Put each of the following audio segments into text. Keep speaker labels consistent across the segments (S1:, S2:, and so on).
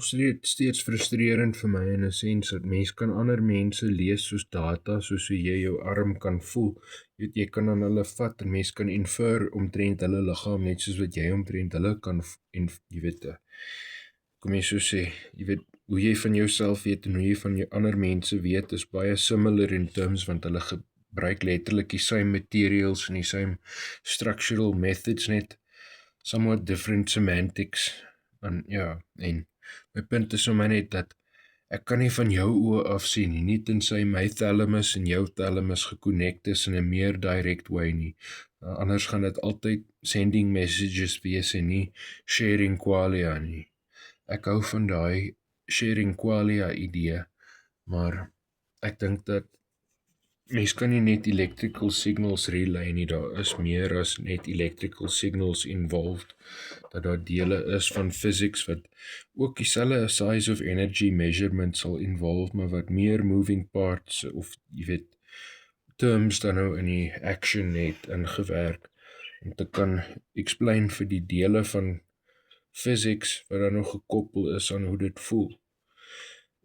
S1: steeds frustrerend vir my in 'n sens dat mens kan ander mense lees soos data, soos hoe jy jou arm kan voel. Jy kan aan hulle vat en mens kan infer omtrent hulle liggaam net soos wat jy omtrent hulle kan jy weet, kom jy so sê, jy weet hoe jy van jouself weet en hoe jy van jou ander mense weet is baie similar in terms want hulle gebruik letterlik die same materials en die same structural methods net somewhat different semantics en my punt is sommer net dat ek kan nie van jou oë af sien nie tensy my thalamus en jou thalamus geconnect is in 'n meer direct way nie. Anders gaan dit altyd sending messages wees en nie sharing qualia nie. Ek hou van daai sharing qualia idee, maar ek dink dat mens kan nie net electrical signals relay nie, daar is meer as net electrical signals involved, dat daar dele is van physics wat ook dieselfde size of energy measurement sal involve, maar wat meer moving parts of jy weet terms dan nou in die action het ingewerk om te kan explain vir die dele van physics wat dan nog gekoppel is aan hoe dit voel.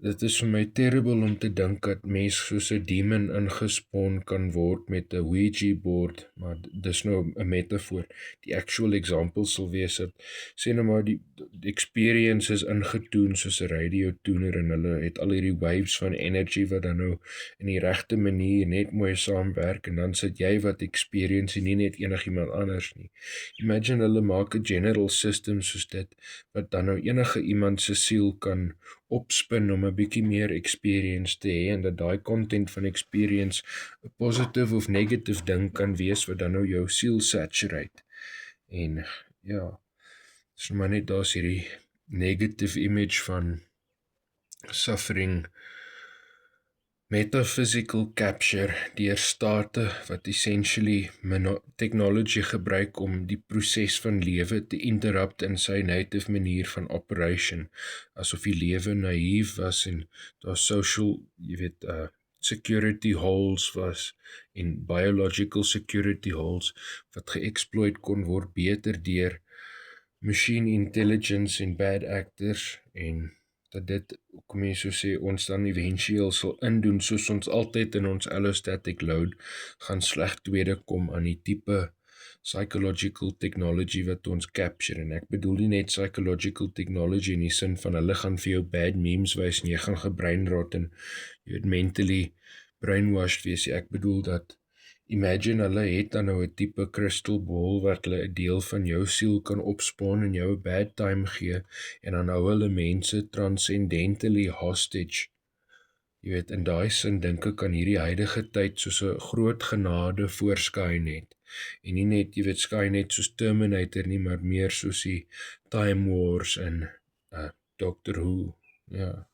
S1: Dit is vir my terrible om te dink dat mens soos 'n demon ingespoon kan word met 'n Ouija board, maar dis nou 'n metafoor. Die actual example sal wees dat sê nou maar die experience is ingetoon soos 'n radio tuner en hulle het al hierdie waves van energy wat dan nou in die regte manier net mooi saamwerk en dan sit jy wat experience en nie net enigiemand anders nie. Imagine hulle maak 'n general system soos dit wat dan nou enige iemand se siel kan opspin om 'n bietjie meer experience te hê en dat daai content van experience 'n positive of negative ding kan wees wat dan nou jou siel saturate. En ja, dis maar net daar's hierdie negative image van suffering metaphysical capture deur state wat essentially technology gebruik om die proses van lewe te interrupt in sy native manier van operation, asof die lewe naïef was en daar social, jy weet, security holes was en biological security holes wat geëxploit kon word beter deur machine intelligence en bad actors en dat dit, kom jy so sê, ons dan eventueel sal indoen soos ons altyd in ons allostatic load gaan sleg tweede kom aan die tipe psychological technology wat ons capture en ek bedoel nie net psychological technology in die sin van hulle gaan vir jou bad memes wys en jy gaan gebreinrot en jy weet mentally brainwashed wees. Ek bedoel dat imagine hulle het dan nou 'n tipe crystal ball wat hulle 'n deel van jou siel kan opspoon en jou 'n bad time gee en dan hou hulle mense transcendentally hostage. Jy weet, in daai sin dink ek aan hierdie huidige tyd soos 'n groot genade voor Skynet. En nie net, jy weet, Skynet soos Terminator nie, maar meer soos die Time Wars en Doctor Who. Ja.